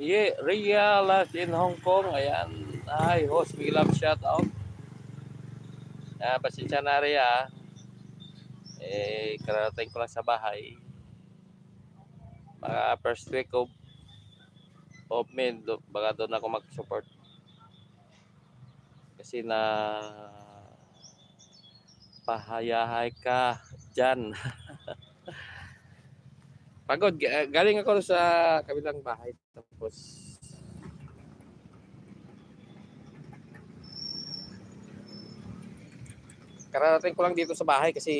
Yeah, Ria live in Hong Kong. Ayan. Hi, host. Big love shout out. Pasensya na Ria. Kararating ko lang sa bahay. Mga first week of May, baka doon ako mag-support. Kasi na pahayahay ka dyan. Pagod. Galing ako sa kabilang bahay. Tapos kararating ko lang dito sa bahay kasi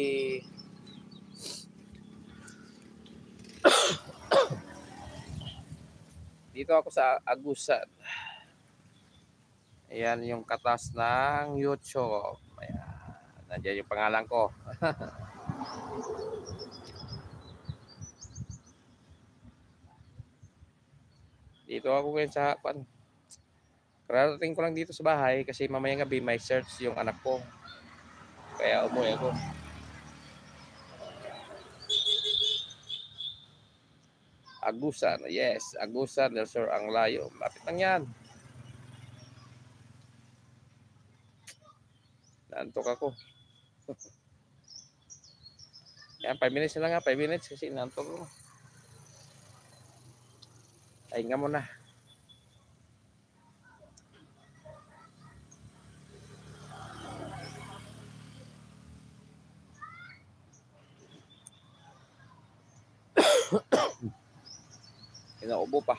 dito ako sa Agusan. Ayan yung katas ng YouTube. Ayan. Nandiyan yung pangalan ko. Dito ako ngayon sa kararating ko lang dito sa bahay kasi mamayang gabi may search yung anak ko. Kaya umuwi ako. Agusan. Yes, Agusan del Sur ang layo. Lapit lang yan. Naantok ako. Yan, 5 minutes na lang nga. 5 minutes kasi naantok ako. Ay nga muna. Inaubo pa.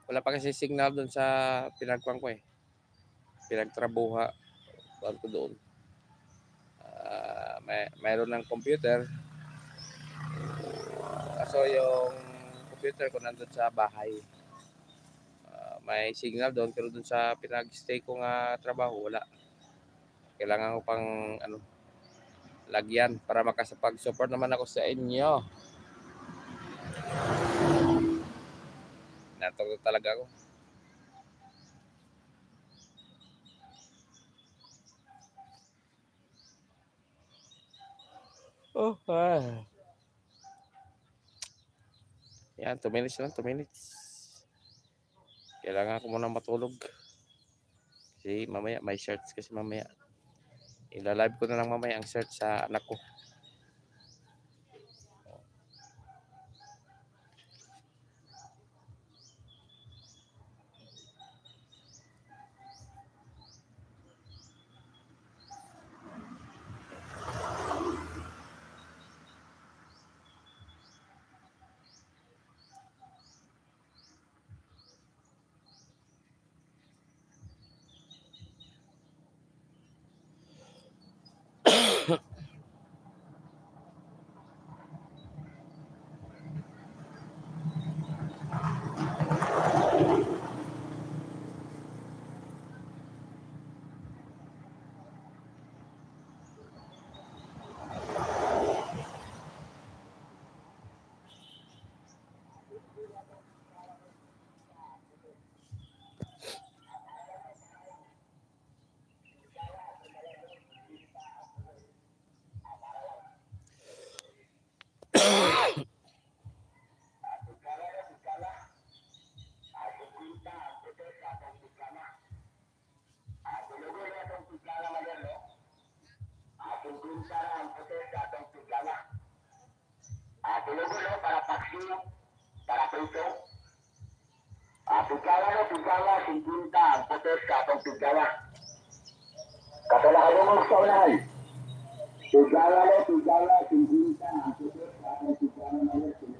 Wala pa kasi signal doon sa pinagkuhan ko eh. Pinagtrabuha. Kuhan ko doon. Mayroon ng computer. Kaso yung computer ko nandun sa bahay. May signal doon pero doon sa pinag-stay ko nga trabaho wala. Kailangan ko pang lagyan para makasapag-support naman ako sa inyo. Natulog talaga ako. Yan, 2 minutes lang, 2 minutes. Kailangan ko muna matulog. Kasi mamaya may search kasi mamaya. Ilalive ko na lang mamaya ang search sa anak ko. Pigala, 50 ang putos sa atong pigala. Kapalakalunog sa unahan. Pigala, 50 ang putos sa atong pigala.